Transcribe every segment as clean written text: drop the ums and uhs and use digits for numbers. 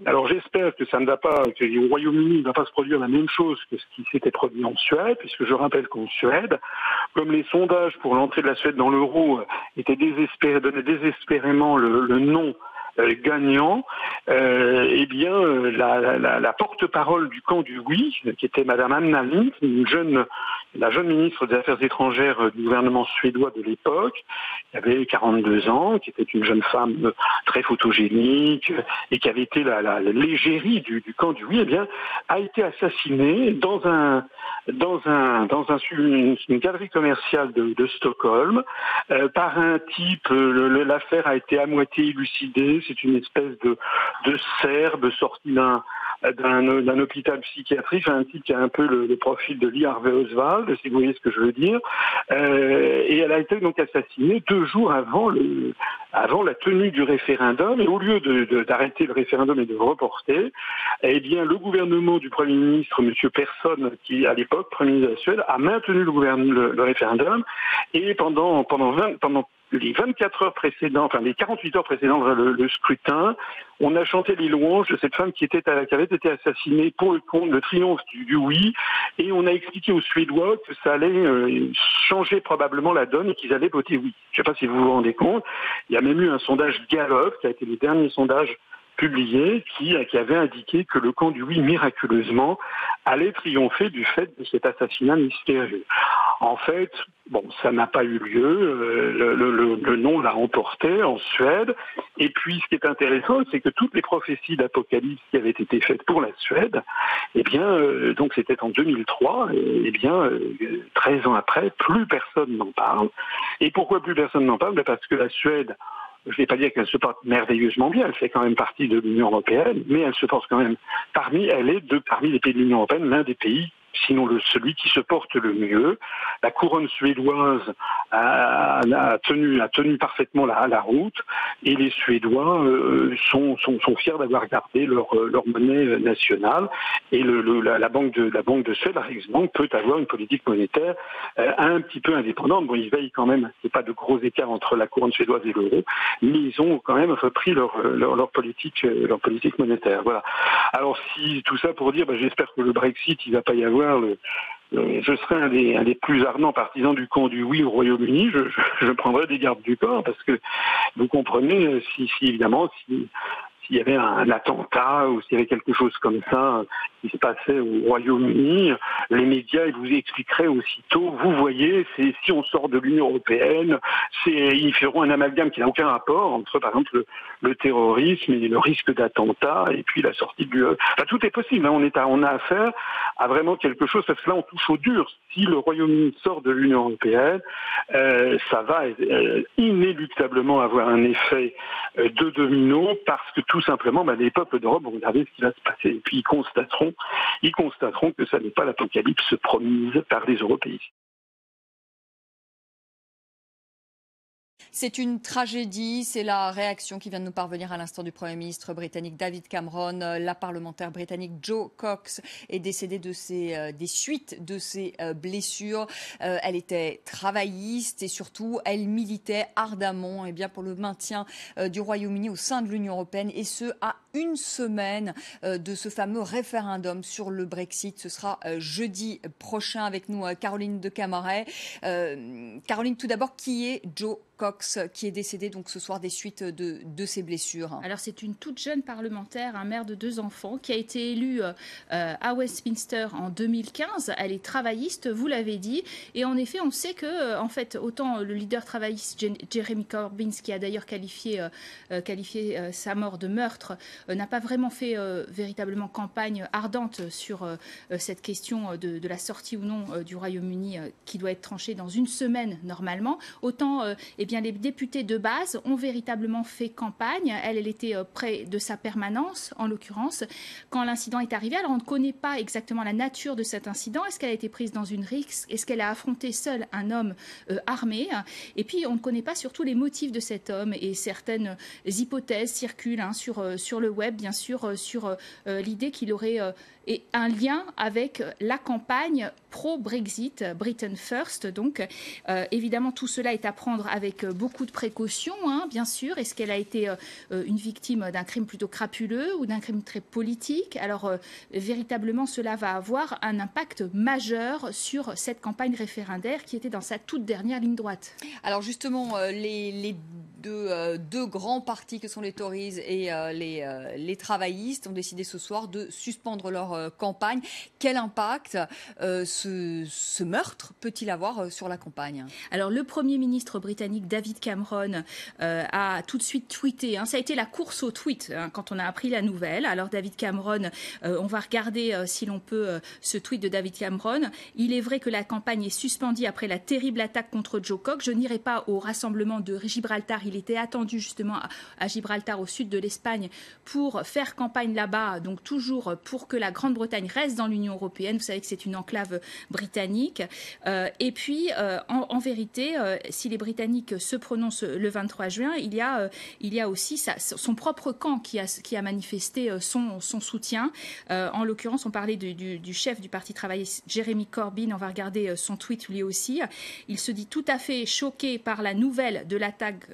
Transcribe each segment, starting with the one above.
Alors j'espère que ça ne va pas, que au Royaume-Uni ne va pas se produire la même chose que ce qui s'était produit en Suède, puisque je rappelle qu'en Suède, comme les sondages pour l'entrée de la Suède dans l'euro donnaient désespérément le non gagnant, la porte-parole du camp du oui, qui était Madame Anna Lindh, la jeune ministre des Affaires étrangères du gouvernement suédois de l'époque, qui avait 42 ans, qui était une jeune femme très photogénique et qui avait été l'égérie du camp du oui, a été assassinée dans une galerie commerciale de Stockholm par un type. L'affaire a été à moitié élucidée. C'est une espèce de Serbe sorti d'un hôpital psychiatrique, un type qui a un peu le profil de Lee Harvey Oswald, si vous voyez ce que je veux dire. Et elle a été donc assassinée 2 jours avant la tenue du référendum. Et au lieu d'arrêter le référendum et de le reporter, le gouvernement du Premier ministre, M. Persson, qui à l'époque, Premier ministre de la Suède, a maintenu le référendum. Et pendant les 24 heures précédentes, les 48 heures précédentes le scrutin, on a chanté les louanges de cette femme qui avait été assassinée pour le triomphe du oui, et on a expliqué aux Suédois que ça allait changer probablement la donne et qu'ils allaient voter oui. Je ne sais pas si vous vous rendez compte, il y a même eu un sondage Gallup, qui a été le dernier sondage publié, qui avait indiqué que le camp du oui, miraculeusement, allait triompher du fait de cet assassinat mystérieux. En fait, ça n'a pas eu lieu, le non l'a emporté en Suède, et puis ce qui est intéressant, c'est que toutes les prophéties d'Apocalypse qui avaient été faites pour la Suède, donc c'était en 2003, 13 ans après, plus personne n'en parle. Et pourquoi plus personne n'en parle ? Parce que la Suède, je ne vais pas dire qu'elle se porte merveilleusement bien, elle fait quand même partie de l'Union européenne, mais elle se porte quand même parmi les pays de l'Union européenne, l'un des pays, sinon celui qui se porte le mieux. La couronne suédoise a tenu parfaitement la route, et les Suédois sont fiers d'avoir gardé leur monnaie nationale. Et la banque de Suède, la Riksbank, peut avoir une politique monétaire un petit peu indépendante. Bon, ils veillent quand même, il n'y a pas de gros écart entre la couronne suédoise et l'euro, mais ils ont quand même repris leur politique monétaire. Voilà. Alors si tout ça pour dire, j'espère que le Brexit, il ne va pas y avoir je serai un des plus ardents partisans du camp du oui au Royaume-Uni. Je prendrai des gardes du corps, parce que vous comprenez, évidemment, s'il y avait un attentat ou s'il y avait quelque chose comme ça qui se passait au Royaume-Uni, les médias, ils vous expliqueraient aussitôt, vous voyez, si on sort de l'Union européenne, ils feront un amalgame qui n'a aucun rapport entre, par exemple, le terrorisme et le risque d'attentat, et puis la sortie du... tout est possible, hein. On a affaire à vraiment quelque chose, parce que là on touche au dur. Si le Royaume-Uni sort de l'Union européenne, ça va inéluctablement avoir un effet de domino, parce que tout simplement, les peuples d'Europe vont regarder ce qui va se passer, et puis ils constateront que ça n'est pas l'apocalypse promise par les européistes. C'est une tragédie, c'est la réaction qui vient de nous parvenir à l'instant du Premier ministre britannique David Cameron. La parlementaire britannique Jo Cox est décédée des suites de ses blessures. Elle était travailliste et surtout, elle militait ardemment pour le maintien du Royaume-Uni au sein de l'Union européenne, et ce, à une semaine de ce fameux référendum sur le Brexit. Ce sera jeudi prochain. Avec nous, Caroline de Camaret. Caroline, tout d'abord, qui est Jo Cox, qui est décédée donc ce soir des suites de ses blessures? Alors c'est une toute jeune parlementaire, un mère de 2 enfants, qui a été élue à Westminster en 2015. Elle est travailliste, vous l'avez dit, et en effet on sait que autant le leader travailliste Jeremy Corbyn, qui a d'ailleurs qualifié sa mort de meurtre, n'a pas vraiment fait véritablement campagne ardente sur cette question de la sortie ou non du Royaume-Uni, qui doit être tranchée dans une semaine normalement. Autant les députés de base ont véritablement fait campagne. Elle était près de sa permanence, en l'occurrence, quand l'incident est arrivé. Alors on ne connaît pas exactement la nature de cet incident. Est-ce qu'elle a été prise dans une rixe? Est-ce qu'elle a affronté seule un homme armé? Et puis on ne connaît pas surtout les motifs de cet homme, et certaines hypothèses circulent sur le web, bien sûr, sur l'idée qu'il aurait un lien avec la campagne pro-Brexit, Britain First. Donc, évidemment, tout cela est à prendre avec beaucoup de précautions, hein, bien sûr. Est-ce qu'elle a été une victime d'un crime plutôt crapuleux ou d'un crime très politique? Alors, véritablement, cela va avoir un impact majeur sur cette campagne référendaire qui était dans sa toute dernière ligne droite. Alors, justement, les deux grands partis que sont les Tories et les travaillistes ont décidé ce soir de suspendre leur campagne. Quel impact ce meurtre peut-il avoir sur la campagne? Alors, le Premier ministre britannique David Cameron a tout de suite tweeté. Ça a été la course au tweet quand on a appris la nouvelle. Alors, David Cameron, on va regarder si l'on peut ce tweet de David Cameron. Il est vrai que la campagne est suspendue après la terrible attaque contre Joe Cox. Je n'irai pas au rassemblement de Gibraltar. Il était attendu justement à Gibraltar, au sud de l'Espagne, pour faire campagne là-bas, donc toujours pour que la Grande-Bretagne reste dans l'Union européenne. Vous savez que c'est une enclave britannique. Et puis, en vérité, si les Britanniques se prononcent le 23 juin, il y a aussi son propre camp qui a manifesté son soutien. En l'occurrence, on parlait du chef du Parti travailliste, Jeremy Corbyn. On va regarder son tweet lui aussi. Il se dit tout à fait choqué par la nouvelle de l'attaque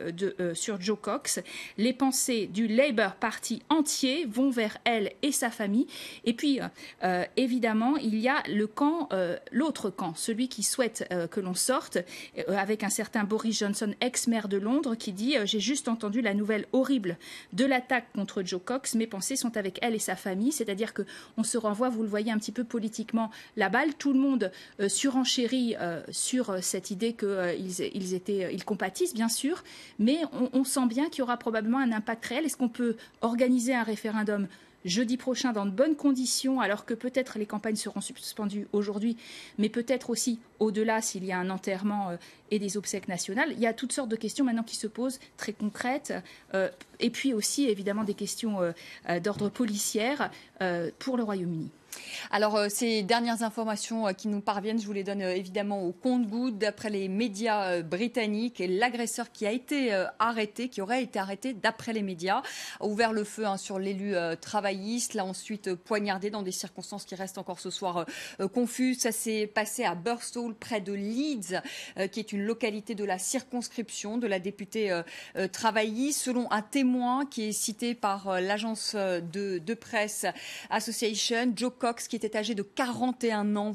sur Joe Cox. Les pensées du Labour Party entier vont vers elle et sa famille. Et puis, évidemment, il y a l'autre camp, celui qui souhaite que l'on sorte, avec un certain Boris Johnson, ex-maire de Londres, qui dit « J'ai juste entendu la nouvelle horrible de l'attaque contre Joe Cox. Mes pensées sont avec elle et sa famille. » C'est-à-dire qu'on se renvoie, vous le voyez un petit peu politiquement, la balle. Tout le monde surenchérit sur cette idée qu'ils compatissent, bien sûr, mais on sent bien qu'il y aura probablement un impact réel. Est-ce qu'on peut organiser un référendum jeudi prochain dans de bonnes conditions, alors que peut-être les campagnes seront suspendues aujourd'hui, mais peut-être aussi au-delà s'il y a un enterrement et des obsèques nationales? Il y a toutes sortes de questions maintenant qui se posent, très concrètes, et puis aussi évidemment des questions d'ordre policière pour le Royaume-Uni. Alors, ces dernières informations qui nous parviennent, je vous les donne évidemment au compte-gouttes. D'après les médias britanniques, l'agresseur qui aurait été arrêté d'après les médias, a ouvert le feu sur l'élu travailliste, l'a ensuite poignardé dans des circonstances qui restent encore ce soir confuses. Ça s'est passé à Burstall, près de Leeds, qui est une localité de la circonscription de la députée travailliste. Selon un témoin qui est cité par l'agence de presse Association, Joe Cox, qui était âgé de 41 ans,